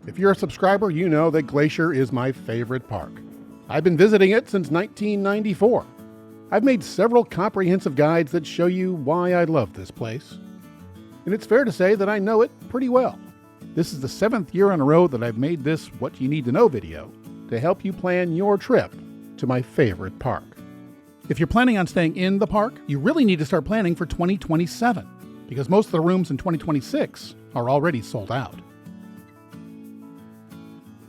If you're a subscriber, you know that Glacier is my favorite park. I've been visiting it since 1994. I've made several comprehensive guides that show you why I love this place. And it's fair to say that I know it pretty well. This is the 7th year in a row that I've made this What You Need to Know video to help you plan your trip to my favorite park. If you're planning on staying in the park, you really need to start planning for 2027 because most of the rooms in 2026 are already sold out.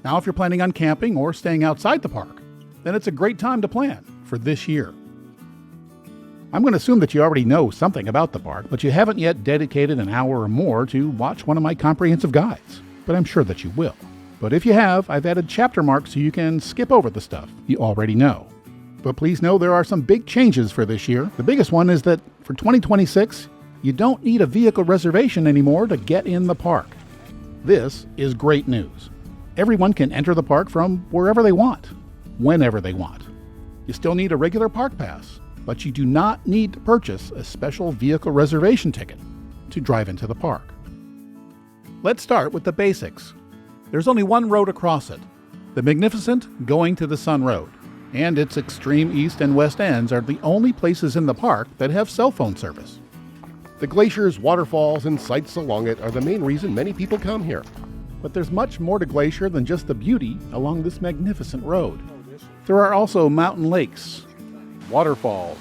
Now, if you're planning on camping or staying outside the park, then it's a great time to plan for this year. I'm going to assume that you already know something about the park, but you haven't yet dedicated an hour or more to watch one of my comprehensive guides, but I'm sure that you will. But if you have, I've added chapter marks so you can skip over the stuff you already know. But please know there are some big changes for this year. The biggest one is that for 2026, you don't need a vehicle reservation anymore to get in the park. This is great news. Everyone can enter the park from wherever they want, whenever they want. You still need a regular park pass, but you do not need to purchase a special vehicle reservation ticket to drive into the park. Let's start with the basics. There's only one road across it, the magnificent Going to the Sun Road, and its extreme east and west ends are the only places in the park that have cell phone service. The glaciers, waterfalls, and sights along it are the main reason many people come here. But there's much more to Glacier than just the beauty along this magnificent road. There are also mountain lakes, waterfalls,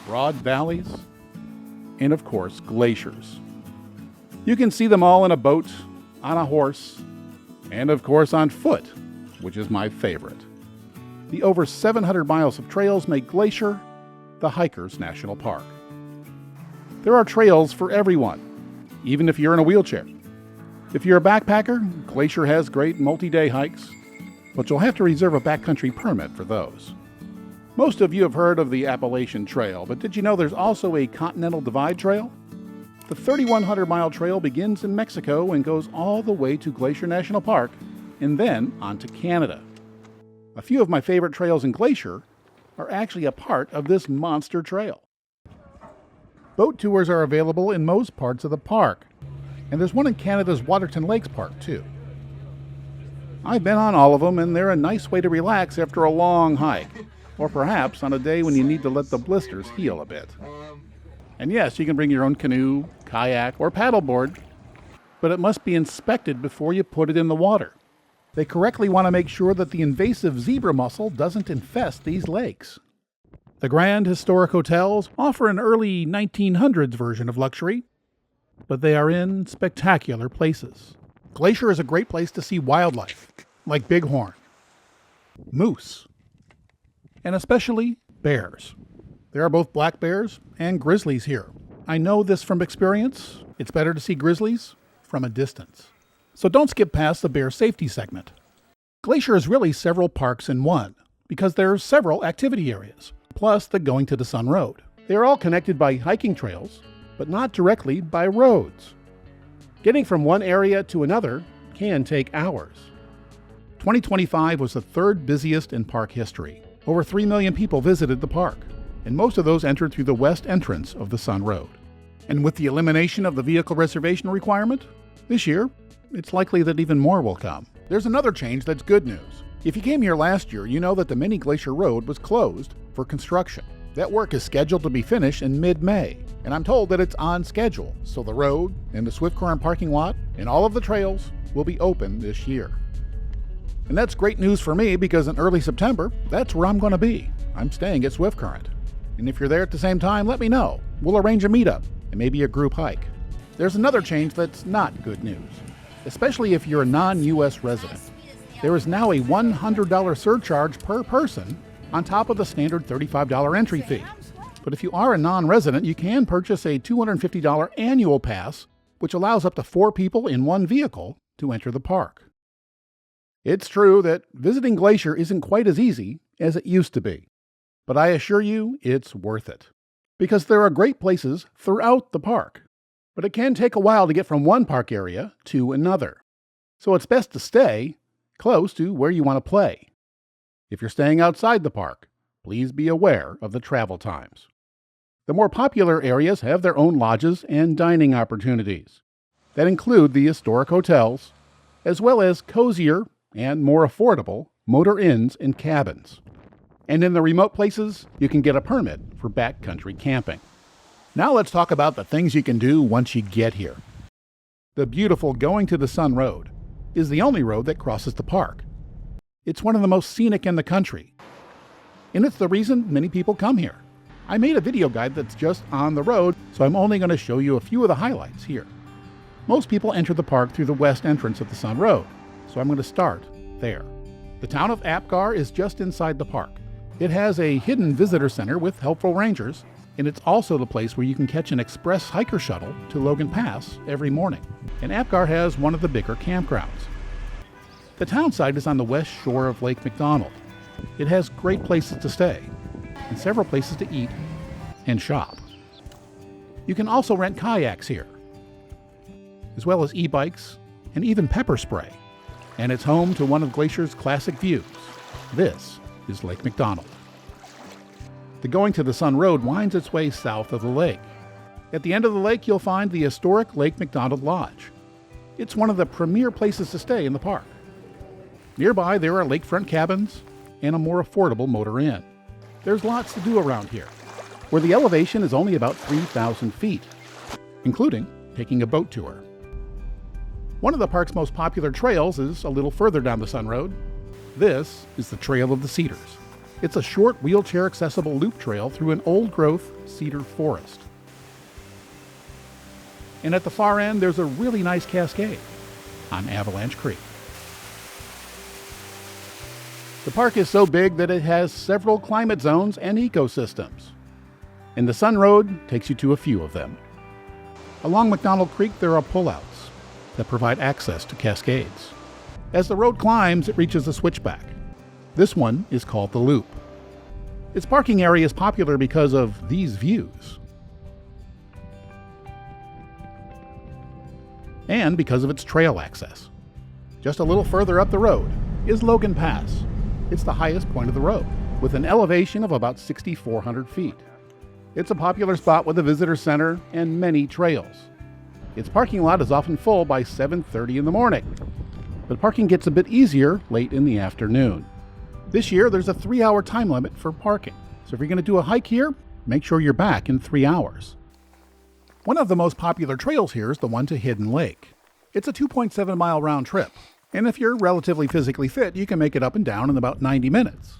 broad valleys, and of course, glaciers. You can see them all in a boat, on a horse, and of course on foot, which is my favorite. The over 700 miles of trails make Glacier the Hiker's National Park. There are trails for everyone, even if you're in a wheelchair. If you're a backpacker, Glacier has great multi-day hikes, but you'll have to reserve a backcountry permit for those. Most of you have heard of the Appalachian Trail, but did you know there's also a Continental Divide Trail? The 3,100-mile trail begins in Mexico and goes all the way to Glacier National Park and then on to Canada. A few of my favorite trails in Glacier are actually a part of this monster trail. Boat tours are available in most parts of the park, and there's one in Canada's Waterton Lakes Park, too. I've been on all of them, and they're a nice way to relax after a long hike, or perhaps on a day when you need to let the blisters heal a bit. And yes, you can bring your own canoe, kayak, or paddleboard, but it must be inspected before you put it in the water. They correctly want to make sure that the invasive zebra mussel doesn't infest these lakes. The Grand Historic Hotels offer an early 1900s version of luxury, but they are in spectacular places. Glacier is a great place to see wildlife, like bighorn, moose, and especially bears. There are both black bears and grizzlies here. I know this from experience. It's better to see grizzlies from a distance. So don't skip past the bear safety segment. Glacier is really several parks in one, because there are several activity areas, plus the Going to the Sun Road. They are all connected by hiking trails, but not directly by roads. Getting from one area to another can take hours. 2025 was the third busiest in park history. Over 3 million people visited the park, and most of those entered through the west entrance of the Sun Road. And with the elimination of the vehicle reservation requirement, this year, it's likely that even more will come. There's another change that's good news. If you came here last year, you know that the Mini Glacier Road was closed for construction. That work is scheduled to be finished in mid-May, and I'm told that it's on schedule, so the road and the Swift Current parking lot and all of the trails will be open this year. And that's great news for me because in early September, that's where I'm going to be. I'm staying at Swift Current. And if you're there at the same time, let me know. We'll arrange a meetup and maybe a group hike. There's another change that's not good news, especially if you're a non-U.S. resident. There is now a $100 surcharge per person on top of the standard $35 entry fee. But if you are a non-resident, you can purchase a $250 annual pass, which allows up to 4 people in one vehicle to enter the park. It's true that visiting Glacier isn't quite as easy as it used to be, but I assure you it's worth it, because there are great places throughout the park. But it can take a while to get from one park area to another, so it's best to stay close to where you want to play. If you're staying outside the park, please be aware of the travel times. The more popular areas have their own lodges and dining opportunities that include the historic hotels, as well as cozier and more affordable motor inns and cabins. And in the remote places, you can get a permit for backcountry camping. Now let's talk about the things you can do once you get here. The beautiful Going to the Sun Road is the only road that crosses the park. It's one of the most scenic in the country, and it's the reason many people come here. I made a video guide that's just on the road, so I'm only going to show you a few of the highlights here. Most people enter the park through the west entrance of the Sun Road, so I'm going to start there. The town of Apgar is just inside the park. It has a hidden visitor center with helpful rangers, and it's also the place where you can catch an express hiker shuttle to Logan Pass every morning. And Apgar has one of the bigger campgrounds. The town site is on the west shore of Lake McDonald. It has great places to stay, and several places to eat and shop. You can also rent kayaks here, as well as e-bikes and even pepper spray. And it's home to one of Glacier's classic views. This is Lake McDonald. The Going to the Sun Road winds its way south of the lake. At the end of the lake, you'll find the historic Lake McDonald Lodge. It's one of the premier places to stay in the park. Nearby, there are lakefront cabins and a more affordable motor inn. There's lots to do around here, where the elevation is only about 3,000 feet, including taking a boat tour. One of the park's most popular trails is a little further down the Sun Road. This is the Trail of the Cedars. It's a short, wheelchair-accessible loop trail through an old-growth cedar forest. And at the far end, there's a really nice cascade on Avalanche Creek. The park is so big that it has several climate zones and ecosystems, and the Sun Road takes you to a few of them. Along McDonald Creek, there are pullouts that provide access to cascades. As the road climbs, it reaches a switchback. This one is called the Loop. Its parking area is popular because of these views, and because of its trail access. Just a little further up the road is Logan Pass. It's the highest point of the road, with an elevation of about 6,400 feet. It's a popular spot with a visitor center and many trails. Its parking lot is often full by 7:30 in the morning, but parking gets a bit easier late in the afternoon. This year, there's a 3-hour time limit for parking, so if you're going to do a hike here, make sure you're back in 3 hours. One of the most popular trails here is the one to Hidden Lake. It's a 2.7-mile round trip, and if you're relatively physically fit, you can make it up and down in about 90 minutes.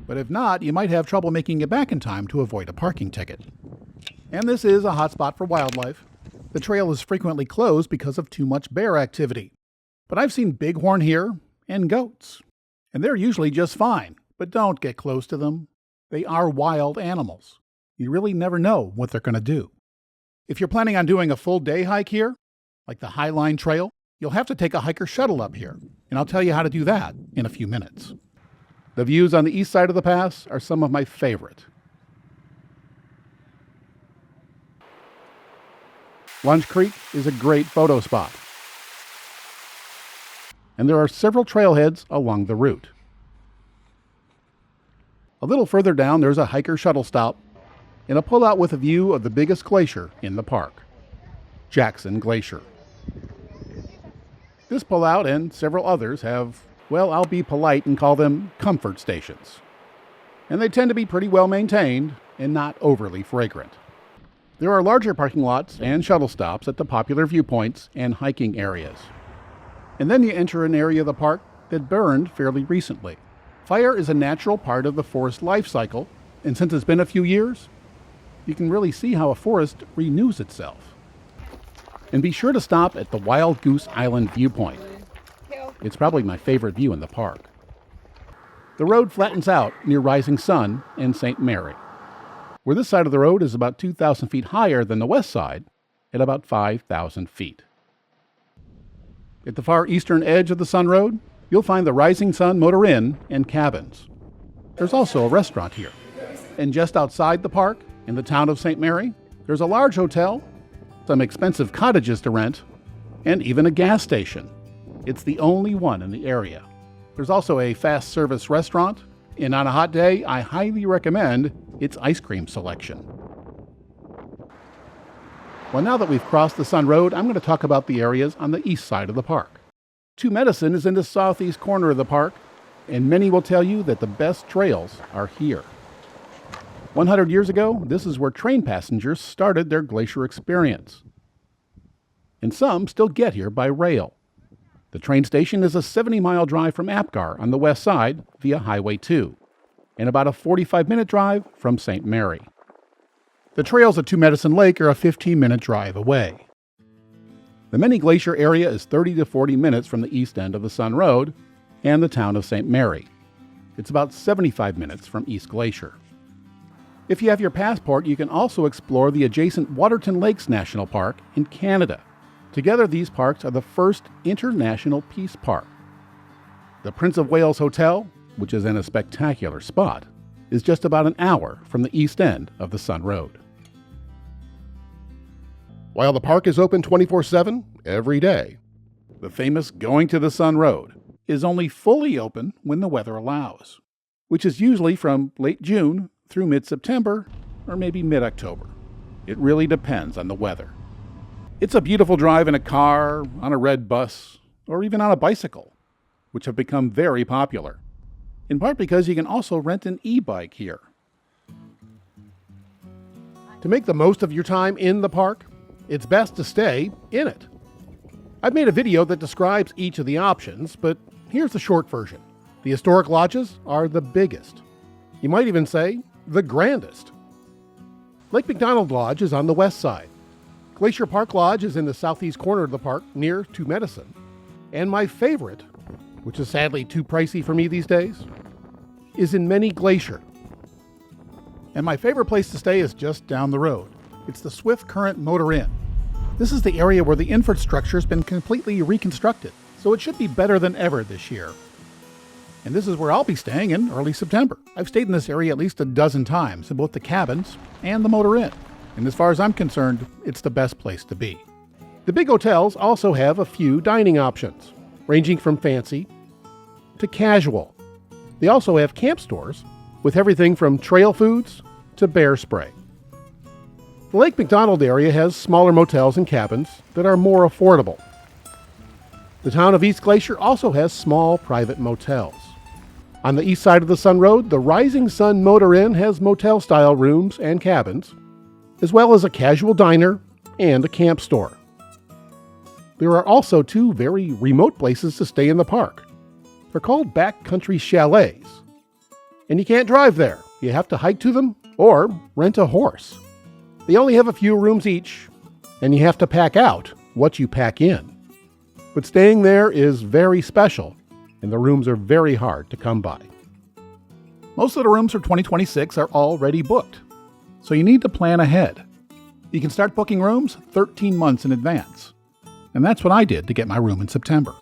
But if not, you might have trouble making it back in time to avoid a parking ticket. And this is a hotspot for wildlife. The trail is frequently closed because of too much bear activity. But I've seen bighorn here and goats, and they're usually just fine, but don't get close to them. They are wild animals. You really never know what they're going to do. If you're planning on doing a full day hike here, like the Highline Trail, you'll have to take a hiker shuttle up here, and I'll tell you how to do that in a few minutes. The views on the east side of the pass are some of my favorite. Lunch Creek is a great photo spot, and there are several trailheads along the route. A little further down, there's a hiker shuttle stop and a pullout with a view of the biggest glacier in the park, Jackson Glacier. This pullout and several others have, well, I'll be polite and call them comfort stations. And they tend to be pretty well maintained and not overly fragrant. There are larger parking lots and shuttle stops at the popular viewpoints and hiking areas. And then you enter an area of the park that burned fairly recently. Fire is a natural part of the forest life cycle, and since it's been a few years, you can really see how a forest renews itself. And be sure to stop at the Wild Goose Island viewpoint. It's probably my favorite view in the park. The road flattens out near Rising Sun and St. Mary, where this side of the road is about 2,000 feet higher than the west side at about 5,000 feet. At the far eastern edge of the Sun Road, you'll find the Rising Sun Motor Inn and cabins. There's also a restaurant here. And just outside the park, in the town of St. Mary, there's a large hotel, some expensive cottages to rent, and even a gas station. It's the only one in the area. There's also a fast service restaurant, and on a hot day, I highly recommend its ice cream selection. Well, now that we've crossed the Sun Road, I'm going to talk about the areas on the east side of the park. Two Medicine is in the southeast corner of the park, and many will tell you that the best trails are here. 100 years ago, this is where train passengers started their glacier experience. And some still get here by rail. The train station is a 70-mile drive from Apgar on the west side via Highway 2, and about a 45-minute drive from St. Mary. The trails at Two Medicine Lake are a 15-minute drive away. The Many Glacier area is 30 to 40 minutes from the east end of the Sun Road and the town of St. Mary. It's about 75 minutes from East Glacier. If you have your passport, you can also explore the adjacent Waterton Lakes National Park in Canada. Together, these parks are the first international peace park. The Prince of Wales Hotel, which is in a spectacular spot, is just about an hour from the east end of the Sun Road. While the park is open 24/7 every day, The famous Going to the Sun Road is only fully open when the weather allows, which is usually from late June through mid-September or maybe mid-October. It really depends on the weather. It's a beautiful drive in a car, on a red bus, or even on a bicycle, which have become very popular, in part because you can also rent an e-bike here. to make the most of your time in the park, it's best to stay in it. I've made a video that describes each of the options, but here's the short version. The historic lodges are the biggest. You might even say the grandest. Lake McDonald Lodge is on the west side. Glacier Park Lodge is in the southeast corner of the park near Two Medicine. And my favorite, which is sadly too pricey for me these days, is in Many Glacier. And my favorite place to stay is just down the road. It's the Swift Current Motor Inn. This is the area where the infrastructure has been completely reconstructed, so it should be better than ever this year. And this is where I'll be staying in early September. I've stayed in this area at least a dozen times in both the cabins and the Motor Inn. And as far as I'm concerned, it's the best place to be. The big hotels also have a few dining options, ranging from fancy to casual. They also have camp stores with everything from trail foods to bear spray. The Lake McDonald area has smaller motels and cabins that are more affordable. The town of East Glacier also has small private motels. On the east side of the Sun Road, the Rising Sun Motor Inn has motel-style rooms and cabins, as well as a casual diner and a camp store. There are also two very remote places to stay in the park. They're called backcountry chalets. And you can't drive there. You have to hike to them or rent a horse. They only have a few rooms each, and you have to pack out what you pack in. But staying there is very special, and the rooms are very hard to come by. Most of the rooms for 2026 are already booked, so you need to plan ahead. You can start booking rooms 13 months in advance, and that's what I did to get my room in September.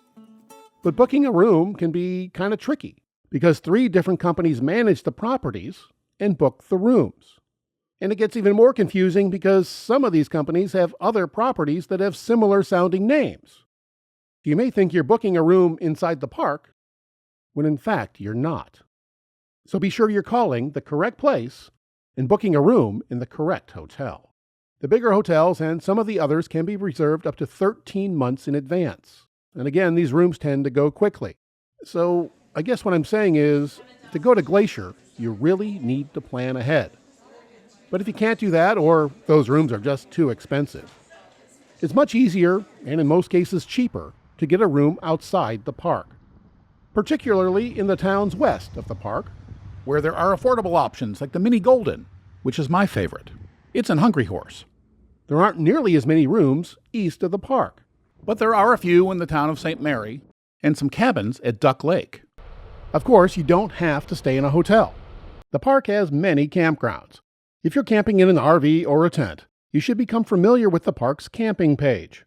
But booking a room can be kind of tricky because 3 different companies manage the properties and book the rooms. And it gets even more confusing because some of these companies have other properties that have similar sounding names. You may think you're booking a room inside the park, when in fact you're not. So be sure you're calling the correct place and booking a room in the correct hotel. The bigger hotels and some of the others can be reserved up to 13 months in advance. And again, these rooms tend to go quickly. So I guess what I'm saying is, to go to Glacier, you really need to plan ahead. But if you can't do that, or those rooms are just too expensive, it's much easier, and in most cases cheaper, to get a room outside the park, particularly in the towns west of the park, where there are affordable options like the Mini Golden, which is my favorite. It's in Hungry Horse. There aren't nearly as many rooms east of the park, but there are a few in the town of St. Mary and some cabins at Duck Lake. Of course, you don't have to stay in a hotel. The park has many campgrounds. If you're camping in an RV or a tent, you should become familiar with the park's camping page.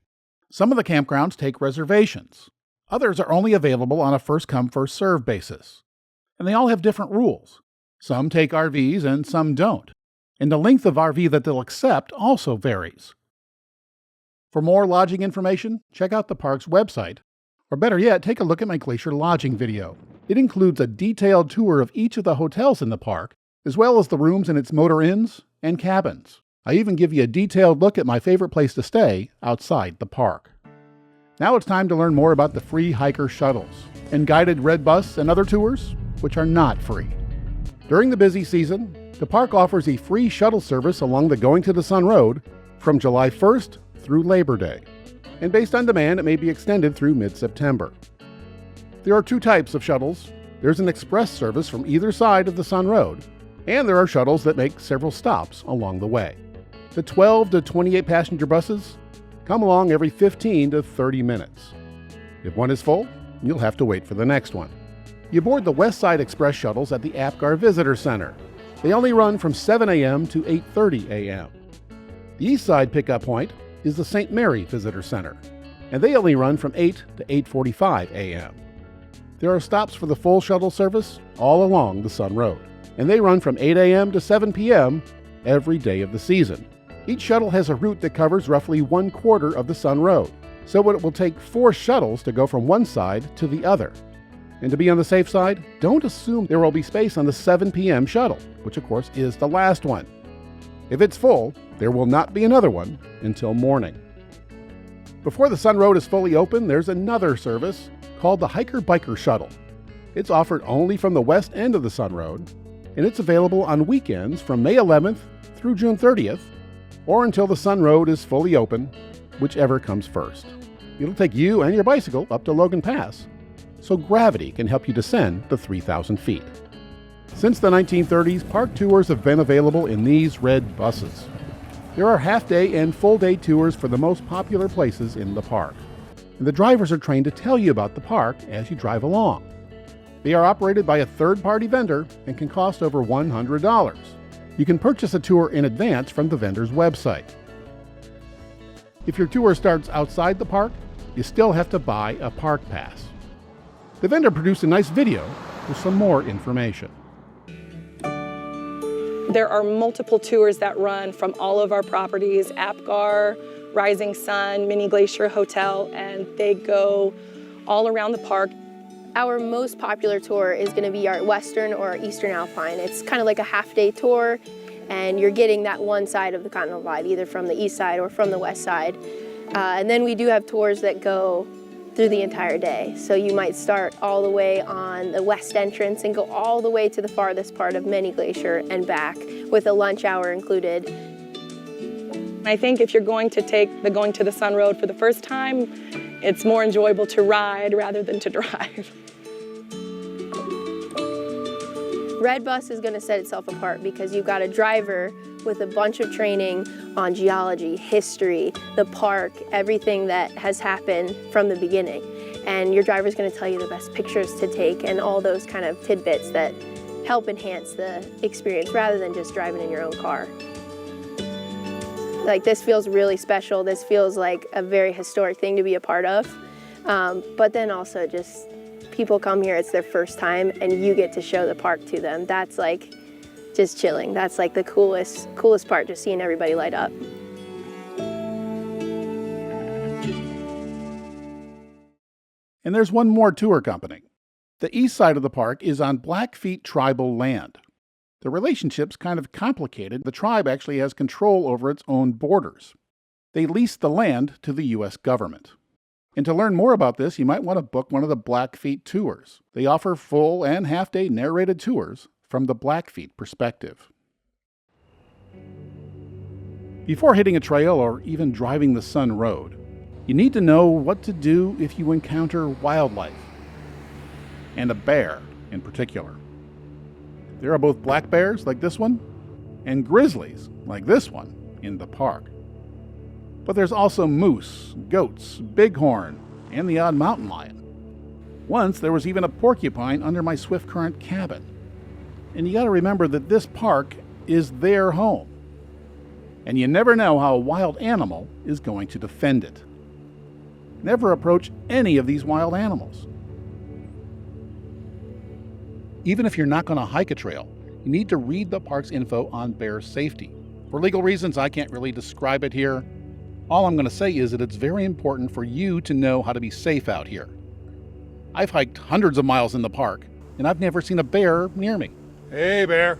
Some of the campgrounds take reservations. Others are only available on a first-come, first-served basis. And they all have different rules. Some take RVs and some don't. And the length of RV that they'll accept also varies. For more lodging information, check out the park's website. Or better yet, take a look at my Glacier lodging video. It includes a detailed tour of each of the hotels in the park, as well as the rooms in its motor inns and cabins. I even give you a detailed look at my favorite place to stay outside the park. Now it's time to learn more about the free hiker shuttles and guided red bus and other tours, which are not free. During the busy season, the park offers a free shuttle service along the Going to the Sun Road from July 1st through Labor Day, and based on demand, it may be extended through mid-September. There are two types of shuttles. There's an express service from either side of the Sun Road, and there are shuttles that make several stops along the way. The 12 to 28 passenger buses come along every 15 to 30 minutes. If one is full, you'll have to wait for the next one. You board the West Side Express shuttles at the Apgar Visitor Center. They only run from 7 a.m. to 8:30 a.m. The East Side pickup point is the St. Mary Visitor Center, and they only run from 8 to 8:45 a.m. There are stops for the full shuttle service all along the Sun Road, and they run from 8 a.m. to 7 p.m. every day of the season. Each shuttle has a route that covers roughly 1/4 of the Sun Road, so it will take 4 shuttles to go from one side to the other. And to be on the safe side, don't assume there will be space on the 7 p.m. shuttle, which of course is the last one. If it's full, there will not be another one until morning. Before the Sun Road is fully open, there's another service called the Hiker Biker Shuttle. It's offered only from the west end of the Sun Road, and it's available on weekends from May 11th through June 30th, or until the Sun Road is fully open, whichever comes first. It'll take you and your bicycle up to Logan Pass, so gravity can help you descend the 3,000 feet. Since the 1930s, park tours have been available in these red buses. There are half-day and full-day tours for the most popular places in the park. And the drivers are trained to tell you about the park as you drive along. They are operated by a third-party vendor and can cost over $100. You can purchase a tour in advance from the vendor's website. If your tour starts outside the park, you still have to buy a park pass. The vendor produced a nice video with some more information. There are multiple tours that run from all of our properties, Apgar, Rising Sun, Mini Glacier Hotel, and they go all around the park. Our most popular tour is going to be our Western or Eastern Alpine. It's kind of like a half-day tour, and you're getting that one side of the Continental Divide, either from the east side or from the west side. And then we do have tours that go through the entire day. So you might start all the way on the west entrance and go all the way to the farthest part of Mini Glacier and back, with a lunch hour included. I think if you're going to take the Going to the Sun Road for the first time, it's more enjoyable to ride rather than to drive. Red Bus is going to set itself apart because you've got a driver with a bunch of training on geology, history, the park, everything that has happened from the beginning. And your driver's going to tell you the best pictures to take and all those kind of tidbits that help enhance the experience rather than just driving in your own car. Like, this feels really special. This feels like a very historic thing to be a part of. But then also just people come here, it's their first time, and you get to show the park to them. That's like just chilling. That's like the coolest part, just seeing everybody light up. And there's one more tour company. The east side of the park is on Blackfeet tribal land. The relationship's kind of complicated. The tribe actually has control over its own borders. They lease the land to the U.S. government. And to learn more about this, you might want to book one of the Blackfeet tours. They offer full and half-day narrated tours from the Blackfeet perspective. Before hitting a trail or even driving the Sun Road, you need to know what to do if you encounter wildlife, and a bear in particular. There are both black bears, like this one, and grizzlies, like this one, in the park. But there's also moose, goats, bighorn, and the odd mountain lion. Once there was even a porcupine under my Swift Current cabin. And you gotta remember that this park is their home. And you never know how a wild animal is going to defend it. Never approach any of these wild animals. Even if you're not going to hike a trail, you need to read the park's info on bear safety. For legal reasons, I can't really describe it here. All I'm going to say is that it's very important for you to know how to be safe out here. I've hiked hundreds of miles in the park, and I've never seen a bear near me. Hey, bear.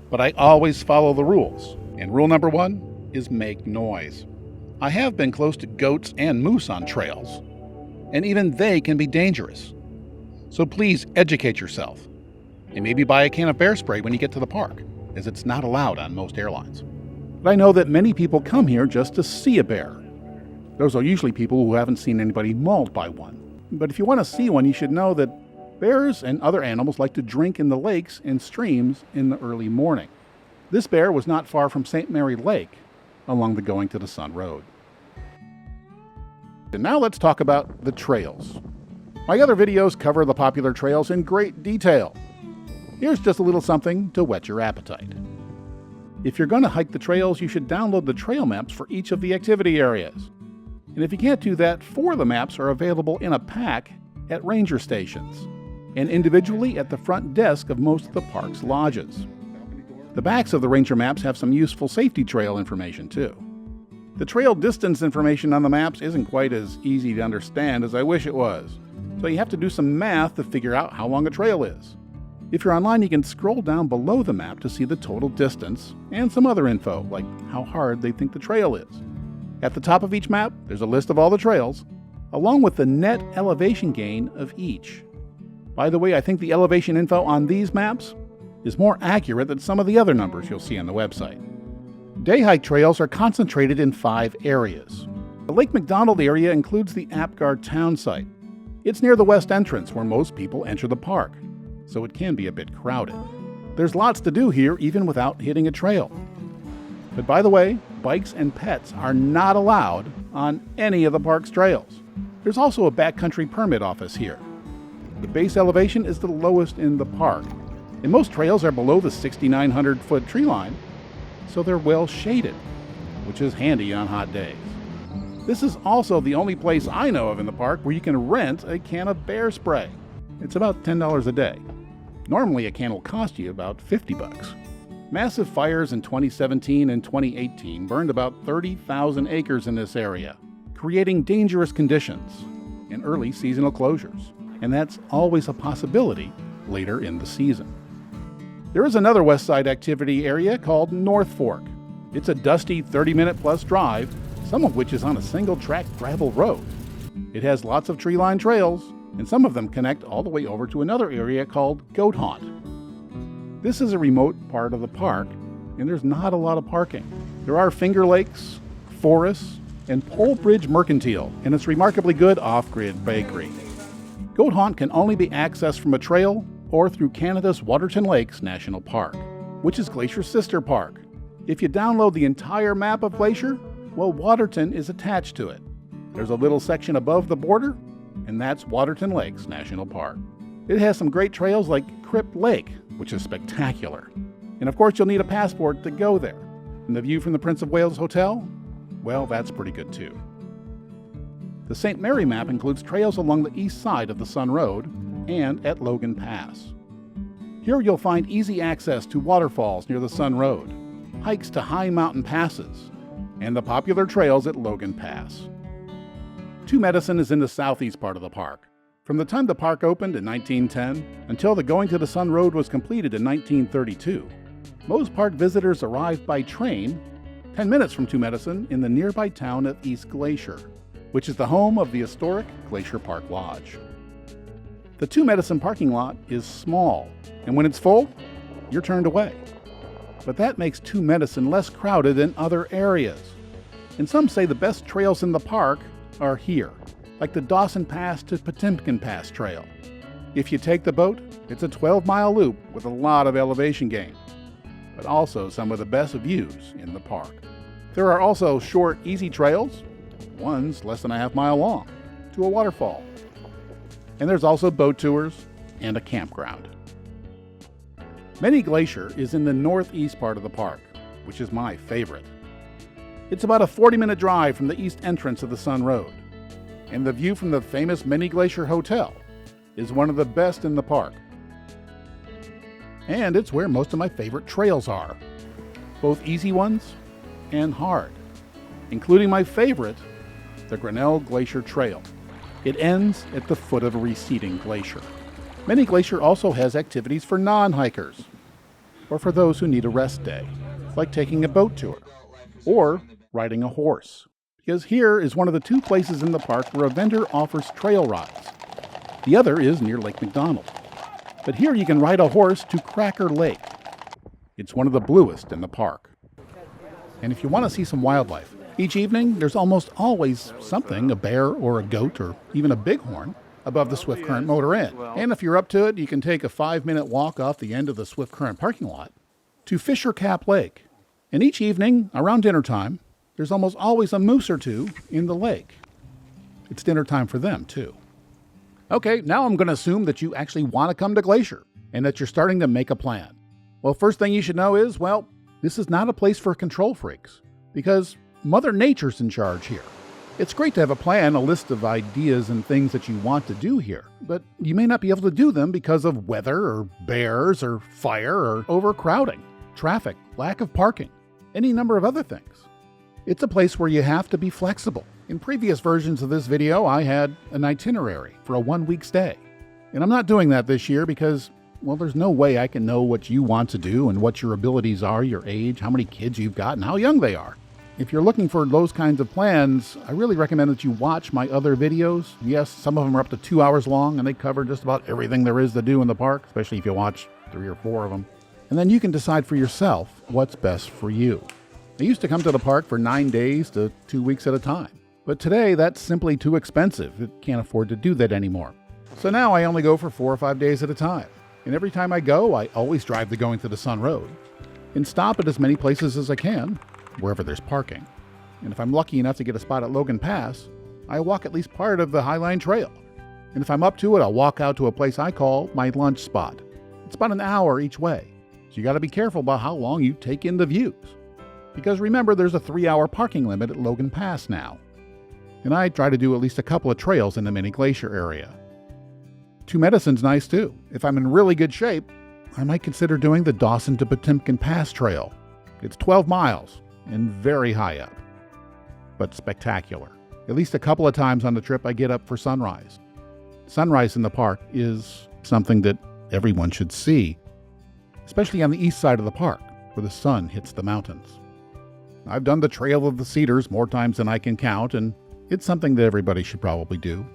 But I always follow the rules, and rule number 1 is make noise. I have been close to goats and moose on trails, and even they can be dangerous. So please educate yourself, and maybe buy a can of bear spray when you get to the park, as it's not allowed on most airlines. But I know that many people come here just to see a bear. Those are usually people who haven't seen anybody mauled by one. But if you want to see one, you should know that bears and other animals like to drink in the lakes and streams in the early morning. This bear was not far from St. Mary Lake along the Going to the Sun Road. And now let's talk about the trails. My other videos cover the popular trails in great detail. Here's just a little something to whet your appetite. If you're going to hike the trails, you should download the trail maps for each of the activity areas. And if you can't do that, 4 of the maps are available in a pack at ranger stations and individually at the front desk of most of the park's lodges. The backs of the ranger maps have some useful safety trail information too. The trail distance information on the maps isn't quite as easy to understand as I wish it was, so you have to do some math to figure out how long a trail is. If you're online, you can scroll down below the map to see the total distance and some other info, like how hard they think the trail is. At the top of each map, there's a list of all the trails, along with the net elevation gain of each. By the way, I think the elevation info on these maps is more accurate than some of the other numbers you'll see on the website. Day hike trails are concentrated in 5 areas. The Lake McDonald area includes the Apgar town site. It's near the west entrance where most people enter the park, so it can be a bit crowded. There's lots to do here even without hitting a trail. But by the way, bikes and pets are not allowed on any of the park's trails. There's also a backcountry permit office here. The base elevation is the lowest in the park, and most trails are below the 6,900-foot tree line, so they're well shaded, which is handy on hot days. This is also the only place I know of in the park where you can rent a can of bear spray. It's about $10 a day. Normally a can will cost you about $50. Massive fires in 2017 and 2018 burned about 30,000 acres in this area, creating dangerous conditions and early seasonal closures. And that's always a possibility later in the season. There is another west side activity area called North Fork. It's a dusty 30-minute-plus drive, some of which is on a single-track gravel road. It has lots of tree-lined trails, and some of them connect all the way over to another area called Goat Haunt. This is a remote part of the park, and there's not a lot of parking. There are Finger Lakes, forests, and Pole Bridge Mercantile, and it's remarkably good off-grid bakery. Goat Haunt can only be accessed from a trail or through Canada's Waterton Lakes National Park, which is Glacier's sister park. If you download the entire map of Glacier, well, Waterton is attached to it. There's a little section above the border, and that's Waterton Lakes National Park. It has some great trails like Crip Lake, which is spectacular. And of course, you'll need a passport to go there. And the view from the Prince of Wales Hotel? Well, that's pretty good too. The St. Mary map includes trails along the east side of the Sun Road and at Logan Pass. Here you'll find easy access to waterfalls near the Sun Road, hikes to high mountain passes, and the popular trails at Logan Pass. Two Medicine is in the southeast part of the park. From the time the park opened in 1910 until the Going to the Sun Road was completed in 1932, most park visitors arrived by train 10 minutes from Two Medicine in the nearby town of East Glacier, which is the home of the historic Glacier Park Lodge. The Two Medicine parking lot is small, and when it's full, you're turned away. But that makes Two Medicine less crowded than other areas. And some say the best trails in the park are here, like the Dawson Pass to Potemkin Pass trail. If you take the boat, it's a 12-mile loop with a lot of elevation gain, but also some of the best views in the park. There are also short, easy trails, one's less than a half-mile long, to a waterfall. And there's also boat tours and a campground. Many Glacier is in the northeast part of the park, which is my favorite. It's about a 40-minute drive from the east entrance of the Sun Road, and the view from the famous Mini Glacier Hotel is one of the best in the park. And it's where most of my favorite trails are, both easy ones and hard, including my favorite, the Grinnell Glacier Trail. It ends at the foot of a receding glacier. Mini Glacier also has activities for non-hikers, or for those who need a rest day, like taking a boat tour, or riding a horse. because here is one of the two places in the park where a vendor offers trail rides. The other is near Lake McDonald. But here you can ride a horse to Cracker Lake. It's one of the bluest in the park. And if you want to see some wildlife, each evening there's almost always something, a bear or a goat or even a bighorn, above the Swift Current Motor Inn. And if you're up to it, you can take a 5-minute walk off the end of the Swift Current parking lot to Fisher Cap Lake. And each evening, around dinner time, there's almost always a moose or two in the lake. It's dinner time for them, too. Okay, now I'm going to assume that you actually want to come to Glacier and that you're starting to make a plan. Well, first thing you should know is, well, this is not a place for control freaks because Mother Nature's in charge here. It's great to have a plan, a list of ideas and things that you want to do here, but you may not be able to do them because of weather or bears or fire or overcrowding, traffic, lack of parking, any number of other things. It's a place where you have to be flexible. In previous versions of this video, I had an itinerary for a 1-week stay. And I'm not doing that this year because, well, there's no way I can know what you want to do and what your abilities are, your age, how many kids you've got, and how young they are. If you're looking for those kinds of plans, I really recommend that you watch my other videos. Yes, some of them are up to 2 hours long, and they cover just about everything there is to do in the park, especially if you watch 3 or 4 of them. And then you can decide for yourself what's best for you. I used to come to the park for 9 days to 2 weeks at a time. But today, that's simply too expensive. It can't afford to do that anymore. So now I only go for 4 or 5 days at a time. And every time I go, I always drive the Going to the Sun Road and stop at as many places as I can, wherever there's parking. And if I'm lucky enough to get a spot at Logan Pass, I walk at least part of the Highline Trail. And if I'm up to it, I'll walk out to a place I call my lunch spot. It's about an hour each way, so you got to be careful about how long you take in the views. Because remember, there's a 3-hour parking limit at Logan Pass now. And I try to do at least a couple of trails in the mini glacier area. Two Medicine's nice too. If I'm in really good shape, I might consider doing the Dawson to Potemkin Pass Trail. It's 12 miles and very high up, but spectacular. At least a couple of times on the trip I get up for sunrise. Sunrise in the park is something that everyone should see, especially on the east side of the park where the sun hits the mountains. I've done the Trail of the Cedars more times than I can count, and it's something that everybody should probably do.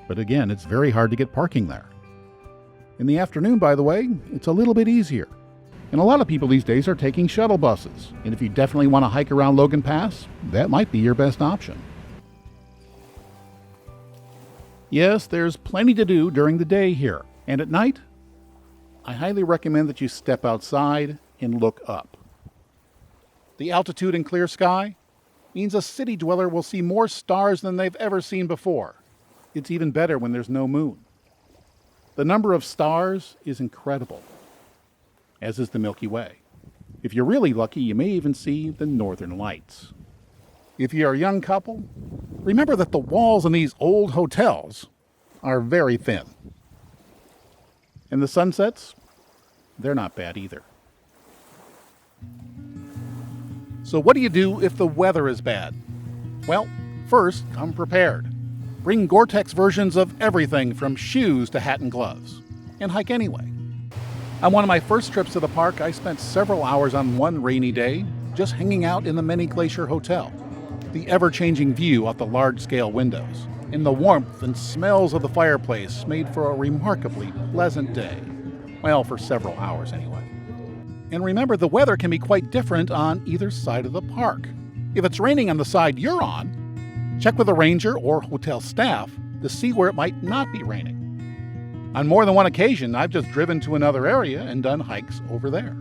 But again, it's very hard to get parking there. In the afternoon, by the way, it's a little bit easier. And a lot of people these days are taking shuttle buses. And if you definitely want to hike around Logan Pass, that might be your best option. Yes, there's plenty to do during the day here. And at night, I highly recommend that you step outside and look up. The altitude and clear sky means a city dweller will see more stars than they've ever seen before. It's even better when there's no moon. The number of stars is incredible, as is the Milky Way. If you're really lucky, you may even see the Northern Lights. If you're a young couple, remember that the walls in these old hotels are very thin. And the sunsets, they're not bad either. So what do you do if the weather is bad? Well, first, come prepared. Bring Gore-Tex versions of everything from shoes to hat and gloves, and hike anyway. On one of my first trips to the park, I spent several hours on one rainy day just hanging out in the Mini Glacier Hotel. The ever-changing view out the large-scale windows, and the warmth and smells of the fireplace made for a remarkably pleasant day. Well, for several hours anyway. And remember, the weather can be quite different on either side of the park. If it's raining on the side you're on, check with a ranger or hotel staff to see where it might not be raining. On more than one occasion, I've just driven to another area and done hikes over there.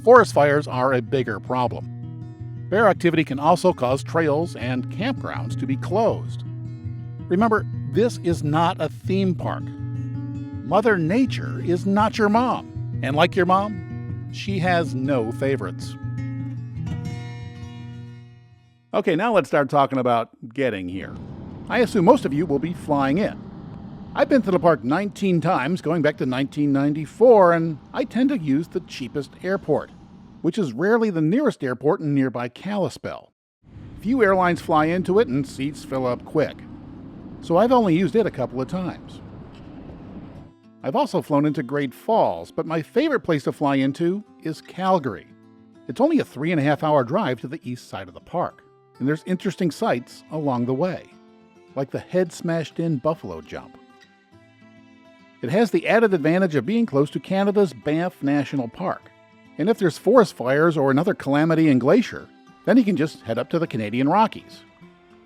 Forest fires are a bigger problem. Bear activity can also cause trails and campgrounds to be closed. Remember, this is not a theme park. Mother Nature is not your mom. And like your mom, she has no favorites. Okay, now let's start talking about getting here. I assume most of you will be flying in. I've been to the park 19 times, going back to 1994, and I tend to use the cheapest airport, which is rarely the nearest airport in nearby Kalispell. Few airlines fly into it, and seats fill up quick. So I've only used it a couple of times. I've also flown into Great Falls, but my favorite place to fly into is Calgary. It's only a 3.5-hour drive to the east side of the park. and there's interesting sights along the way, like the head-smashed-in buffalo jump. It has the added advantage of being close to Canada's Banff National Park, and if there's forest fires or another calamity in Glacier, then you can just head up to the Canadian Rockies,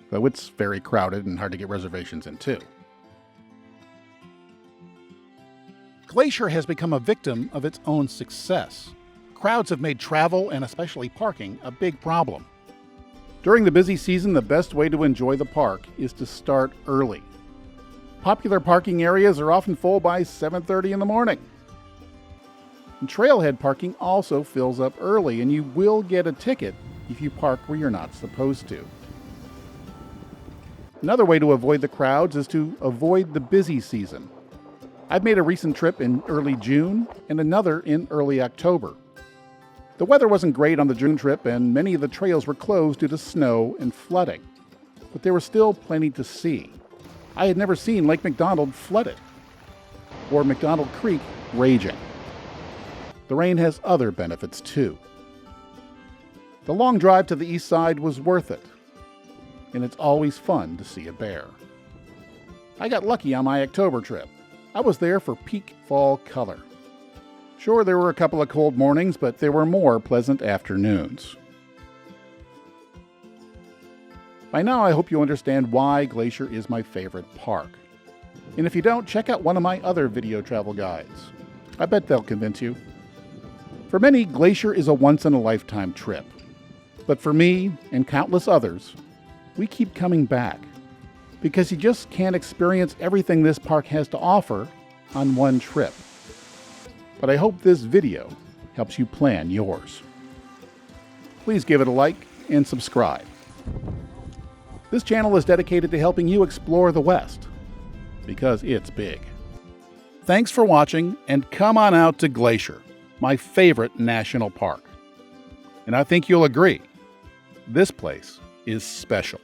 though it's very crowded and hard to get reservations in too. Glacier has become a victim of its own success. Crowds have made travel, and especially parking, a big problem. During the busy season, the best way to enjoy the park is to start early. Popular parking areas are often full by 7:30 in the morning. And trailhead parking also fills up early, and you will get a ticket if you park where you're not supposed to. Another way to avoid the crowds is to avoid the busy season. I've made a recent trip in early June and another in early October. The weather wasn't great on the June trip, and many of the trails were closed due to snow and flooding, but there was still plenty to see. I had never seen Lake McDonald flooded, or McDonald Creek raging. The rain has other benefits too. The long drive to the east side was worth it, and it's always fun to see a bear. I got lucky on my October trip. I was there for peak fall color. Sure, there were a couple of cold mornings, but there were more pleasant afternoons. By now, I hope you understand why Glacier is my favorite park. And if you don't, check out one of my other video travel guides. I bet they'll convince you. For many, Glacier is a once-in-a-lifetime trip. But for me, and countless others, we keep coming back. Because you just can't experience everything this park has to offer on one trip. But I hope this video helps you plan yours. Please give it a like and subscribe. This channel is dedicated to helping you explore the West, because it's big. Thanks for watching, and come on out to Glacier, my favorite national park. And I think you'll agree, this place is special.